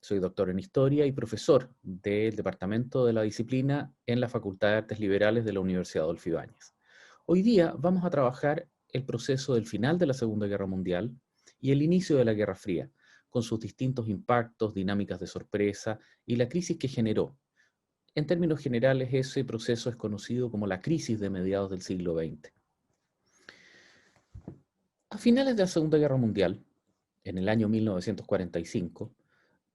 Soy doctor en Historia y profesor del Departamento de la Disciplina en la Facultad de Artes Liberales de la Universidad Adolfo Ibáñez. Hoy día vamos a trabajar el proceso del final de la Segunda Guerra Mundial y el inicio de la Guerra Fría, con sus distintos impactos, dinámicas de sorpresa y la crisis que generó. En términos generales, ese proceso es conocido como la crisis de mediados del siglo XX. A finales de la Segunda Guerra Mundial, en el año 1945,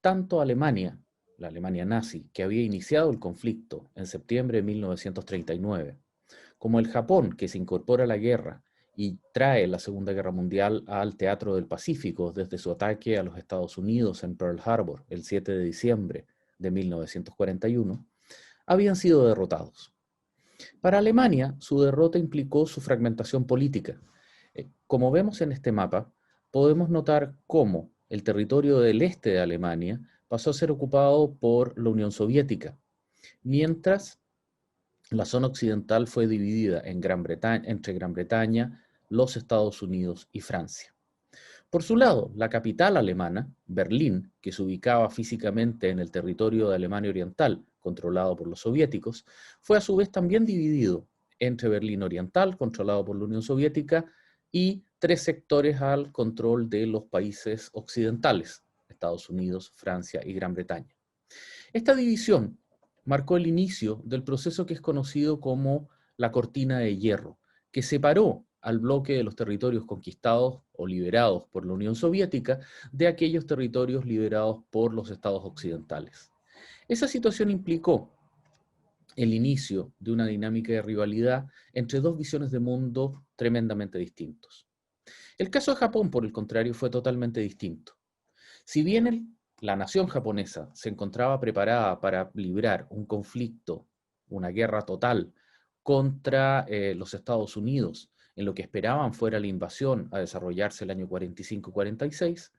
tanto Alemania, la Alemania nazi, que había iniciado el conflicto en septiembre de 1939, como el Japón, que se incorpora a la guerra y trae la Segunda Guerra Mundial al Teatro del Pacífico desde su ataque a los Estados Unidos en Pearl Harbor el 7 de diciembre de 1941, habían sido derrotados. Para Alemania, su derrota implicó su fragmentación política. Como vemos en este mapa, podemos notar cómo el territorio del este de Alemania pasó a ser ocupado por la Unión Soviética, mientras la zona occidental fue dividida en entre Gran Bretaña, los Estados Unidos y Francia. Por su lado, la capital alemana, Berlín, que se ubicaba físicamente en el territorio de Alemania Oriental, controlado por los soviéticos, fue a su vez también dividido entre Berlín Oriental, controlado por la Unión Soviética, y tres sectores al control de los países occidentales, Estados Unidos, Francia y Gran Bretaña. Esta división marcó el inicio del proceso que es conocido como la Cortina de Hierro, que separó al bloque de los territorios conquistados o liberados por la Unión Soviética de aquellos territorios liberados por los estados occidentales. Esa situación implicó el inicio de una dinámica de rivalidad entre dos visiones de mundo tremendamente distintos. El caso de Japón, por el contrario, fue totalmente distinto. Si bien la nación japonesa se encontraba preparada para librar un conflicto, una guerra total contra los Estados Unidos, en lo que esperaban fuera la invasión a desarrollarse el año 45-46,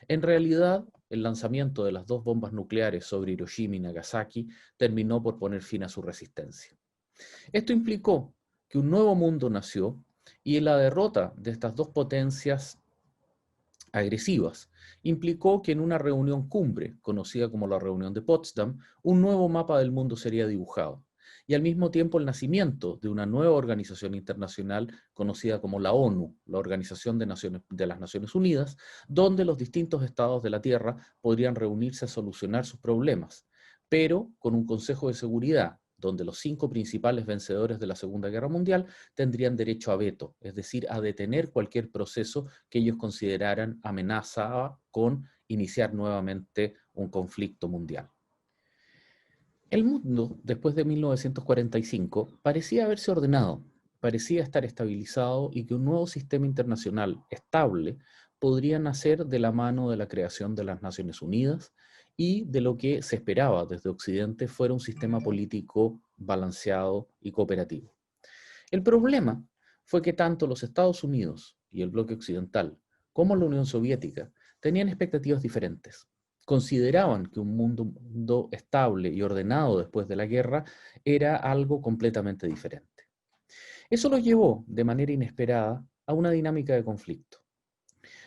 en realidad el lanzamiento de las dos bombas nucleares sobre Hiroshima y Nagasaki terminó por poner fin a su resistencia. Esto implicó que un nuevo mundo nació y la derrota de estas dos potencias agresivas implicó que en una reunión cumbre, conocida como la reunión de Potsdam, un nuevo mapa del mundo sería dibujado, y al mismo tiempo el nacimiento de una nueva organización internacional conocida como la ONU, la Organización de las Naciones Unidas, donde los distintos estados de la Tierra podrían reunirse a solucionar sus problemas, pero con un Consejo de Seguridad, donde los 5 principales vencedores de la Segunda Guerra Mundial tendrían derecho a veto, es decir, a detener cualquier proceso que ellos consideraran amenazaba con iniciar nuevamente un conflicto mundial. El mundo, después de 1945, parecía haberse ordenado, parecía estar estabilizado y que un nuevo sistema internacional estable podría nacer de la mano de la creación de las Naciones Unidas y de lo que se esperaba desde Occidente fuera un sistema político balanceado y cooperativo. El problema fue que tanto los Estados Unidos y el bloque occidental como la Unión Soviética tenían expectativas diferentes. Consideraban que un mundo estable y ordenado después de la guerra era algo completamente diferente. Eso los llevó, de manera inesperada, a una dinámica de conflicto.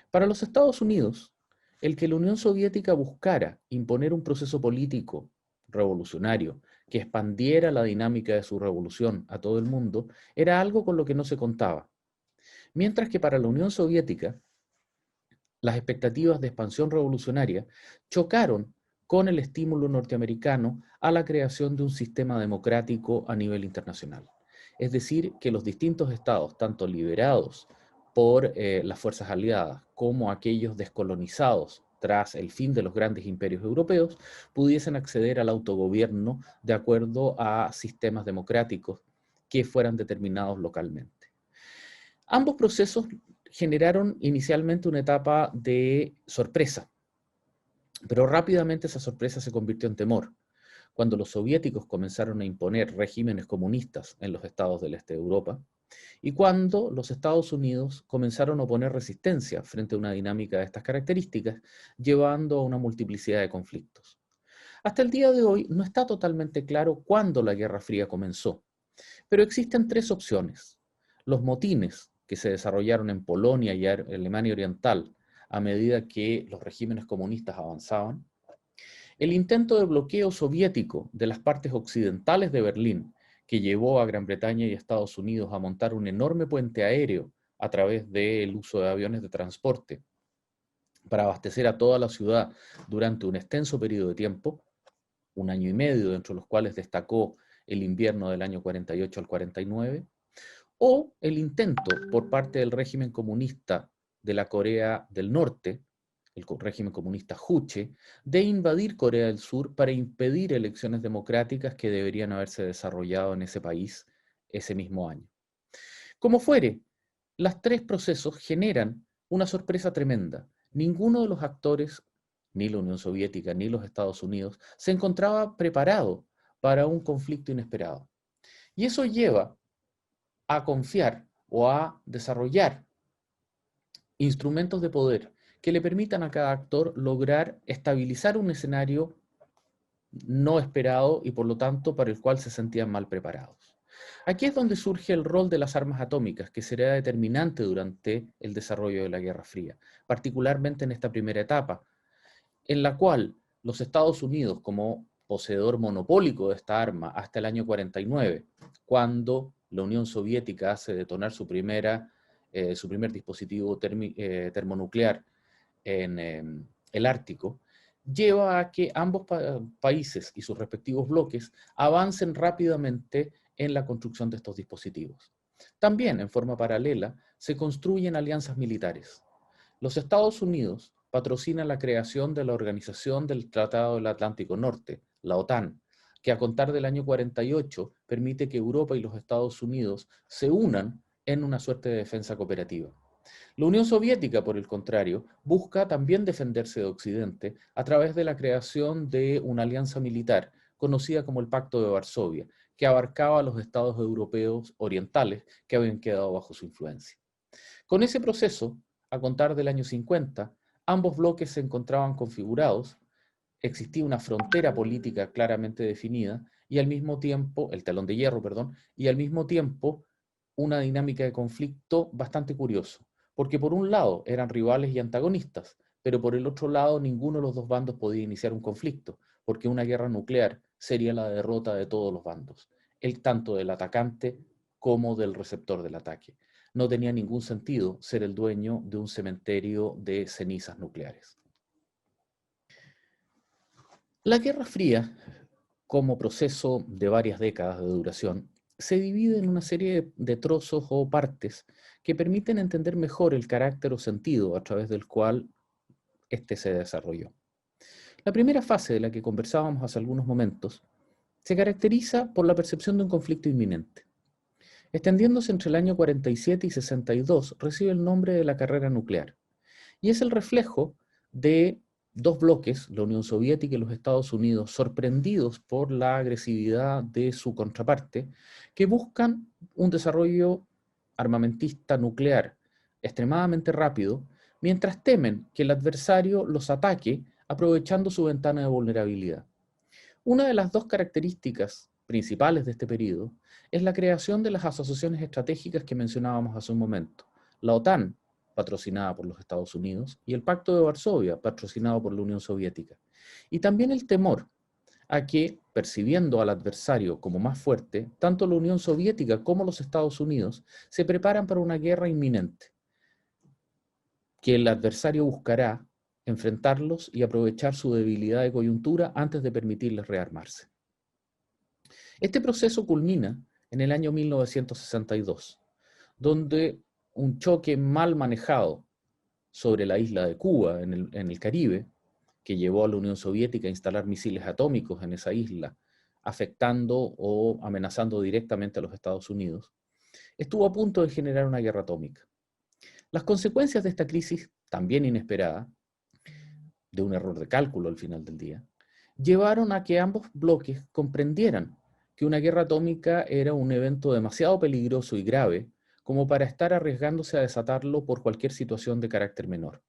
Para los Estados Unidos, el que la Unión Soviética buscara imponer un proceso político revolucionario que expandiera la dinámica de su revolución a todo el mundo era algo con lo que no se contaba. Mientras que para la Unión Soviética, las expectativas de expansión revolucionaria chocaron con el estímulo norteamericano a la creación de un sistema democrático a nivel internacional. Es decir, que los distintos estados, tanto liberados por las fuerzas aliadas como aquellos descolonizados tras el fin de los grandes imperios europeos, pudiesen acceder al autogobierno de acuerdo a sistemas democráticos que fueran determinados localmente. Ambos procesos generaron inicialmente una etapa de sorpresa, pero rápidamente esa sorpresa se convirtió en temor. Cuando los soviéticos comenzaron a imponer regímenes comunistas en los estados del este de Europa, y cuando los Estados Unidos comenzaron a oponer resistencia frente a una dinámica de estas características, llevando a una multiplicidad de conflictos. Hasta el día de hoy no está totalmente claro cuándo la Guerra Fría comenzó, pero existen tres opciones. Los motines que se desarrollaron en Polonia y Alemania Oriental a medida que los regímenes comunistas avanzaban, El intento de bloqueo soviético de las partes occidentales de Berlín, que llevó a Gran Bretaña y Estados Unidos a montar un enorme puente aéreo a través del uso de aviones de transporte para abastecer a toda la ciudad durante un extenso periodo de tiempo, un año y medio, dentro de los cuales destacó el invierno del año 48 al 49, o el intento por parte del régimen comunista de la Corea del Norte, el régimen comunista Juche, de invadir Corea del Sur para impedir elecciones democráticas que deberían haberse desarrollado en ese país ese mismo año. Como fuere, los tres procesos generan una sorpresa tremenda. Ninguno de los actores, ni la Unión Soviética ni los Estados Unidos, se encontraba preparado para un conflicto inesperado. Y eso lleva a confiar o a desarrollar instrumentos de poder que le permitan a cada actor lograr estabilizar un escenario no esperado y por lo tanto para el cual se sentían mal preparados. Aquí es donde surge el rol de las armas atómicas, que será determinante durante el desarrollo de la Guerra Fría, particularmente en esta primera etapa, en la cual los Estados Unidos, como poseedor monopólico de esta arma hasta el año 49, cuando la Unión Soviética hace detonar su primer dispositivo termonuclear en el Ártico, lleva a que ambos países y sus respectivos bloques avancen rápidamente en la construcción de estos dispositivos. También, en forma paralela, se construyen alianzas militares. Los Estados Unidos patrocinan la creación de la Organización del Tratado del Atlántico Norte, la OTAN, que a contar del año 48 permite que Europa y los Estados Unidos se unan en una suerte de defensa cooperativa. La Unión Soviética, por el contrario, busca también defenderse de Occidente a través de la creación de una alianza militar conocida como el Pacto de Varsovia, que abarcaba a los estados europeos orientales que habían quedado bajo su influencia. Con ese proceso, a contar del año 50, ambos bloques se encontraban configurados, existía una frontera política claramente definida y al mismo tiempo, el telón de hierro, perdón, y al mismo tiempo una dinámica de conflicto bastante curioso, porque por un lado eran rivales y antagonistas, pero por el otro lado ninguno de los dos bandos podía iniciar un conflicto, porque una guerra nuclear sería la derrota de todos los bandos, tanto del atacante como del receptor del ataque. No tenía ningún sentido ser el dueño de un cementerio de cenizas nucleares. La Guerra Fría, como proceso de varias décadas de duración, se divide en una serie de trozos o partes que permiten entender mejor el carácter o sentido a través del cual éste se desarrolló. La primera fase de la que conversábamos hace algunos momentos se caracteriza por la percepción de un conflicto inminente. Extendiéndose entre el año 47 y 62, recibe el nombre de la carrera nuclear y es el reflejo de dos bloques, la Unión Soviética y los Estados Unidos, sorprendidos por la agresividad de su contraparte, que buscan un desarrollo armamentista nuclear extremadamente rápido, mientras temen que el adversario los ataque aprovechando su ventana de vulnerabilidad. Una de las dos características principales de este periodo es la creación de las asociaciones estratégicas que mencionábamos hace un momento. La OTAN, patrocinada por los Estados Unidos, y el Pacto de Varsovia, patrocinado por la Unión Soviética. Y también el temor a que, percibiendo al adversario como más fuerte, tanto la Unión Soviética como los Estados Unidos se preparan para una guerra inminente, que el adversario buscará enfrentarlos y aprovechar su debilidad de coyuntura antes de permitirles rearmarse. Este proceso culmina en el año 1962, donde un choque mal manejado sobre la isla de Cuba, en el Caribe, que llevó a la Unión Soviética a instalar misiles atómicos en esa isla, afectando o amenazando directamente a los Estados Unidos, estuvo a punto de generar una guerra atómica. Las consecuencias de esta crisis, también inesperada, de un error de cálculo al final del día, llevaron a que ambos bloques comprendieran que una guerra atómica era un evento demasiado peligroso y grave como para estar arriesgándose a desatarlo por cualquier situación de carácter menor.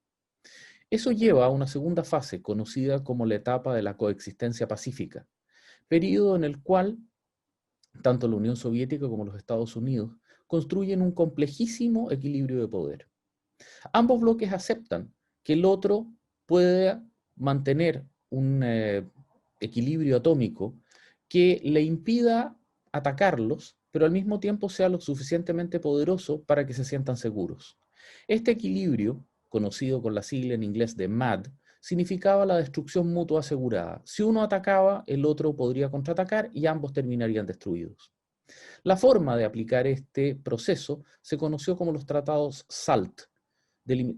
Eso lleva a una segunda fase conocida como la etapa de la coexistencia pacífica, periodo en el cual tanto la Unión Soviética como los Estados Unidos construyen un complejísimo equilibrio de poder. Ambos bloques aceptan que el otro puede mantener un equilibrio atómico que le impida atacarlos, pero al mismo tiempo sea lo suficientemente poderoso para que se sientan seguros. Este equilibrio, conocido con la sigla en inglés de MAD, significaba la destrucción mutua asegurada. Si uno atacaba, el otro podría contraatacar y ambos terminarían destruidos. La forma de aplicar este proceso se conoció como los tratados SALT,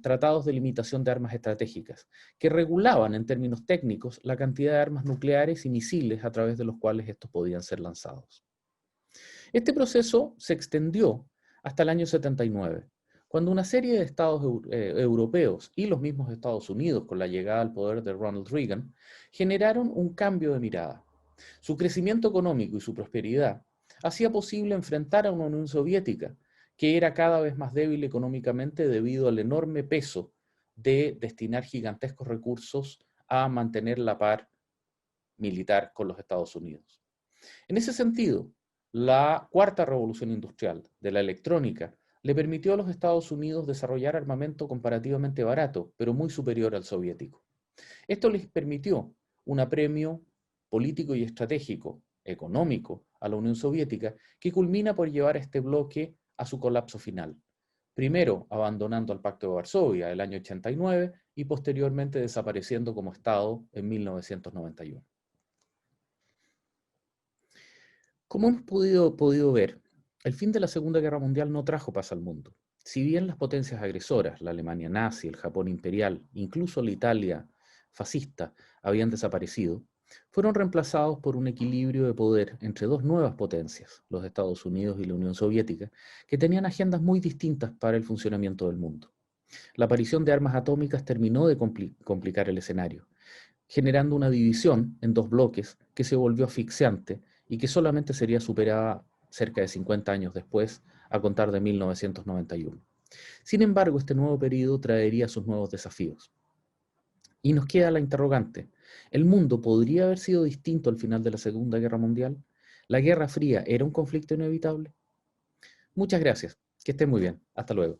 tratados de limitación de armas estratégicas, que regulaban en términos técnicos la cantidad de armas nucleares y misiles a través de los cuales estos podían ser lanzados. Este proceso se extendió hasta el año 79, cuando una serie de estados europeos y los mismos Estados Unidos, con la llegada al poder de Ronald Reagan, generaron un cambio de mirada. Su crecimiento económico y su prosperidad hacía posible enfrentar a una Unión Soviética que era cada vez más débil económicamente debido al enorme peso de destinar gigantescos recursos a mantener la par militar con los Estados Unidos. En ese sentido, la cuarta revolución industrial de la electrónica le permitió a los Estados Unidos desarrollar armamento comparativamente barato, pero muy superior al soviético. Esto les permitió un apremio político y estratégico, económico, a la Unión Soviética, que culmina por llevar a este bloque a su colapso final. Primero abandonando el Pacto de Varsovia el año 89 y posteriormente desapareciendo como Estado en 1991. Como hemos podido ver, el fin de la Segunda Guerra Mundial no trajo paz al mundo. Si bien las potencias agresoras, la Alemania nazi, el Japón imperial, incluso la Italia fascista, habían desaparecido, fueron reemplazados por un equilibrio de poder entre dos nuevas potencias, los Estados Unidos y la Unión Soviética, que tenían agendas muy distintas para el funcionamiento del mundo. La aparición de armas atómicas terminó de complicar el escenario, generando una división en dos bloques que se volvió asfixiante y que solamente sería superada cerca de 50 años después, a contar de 1991. Sin embargo, este nuevo periodo traería sus nuevos desafíos. Y nos queda la interrogante: ¿el mundo podría haber sido distinto al final de la Segunda Guerra Mundial? ¿La Guerra Fría era un conflicto inevitable? Muchas gracias. Que estén muy bien. Hasta luego.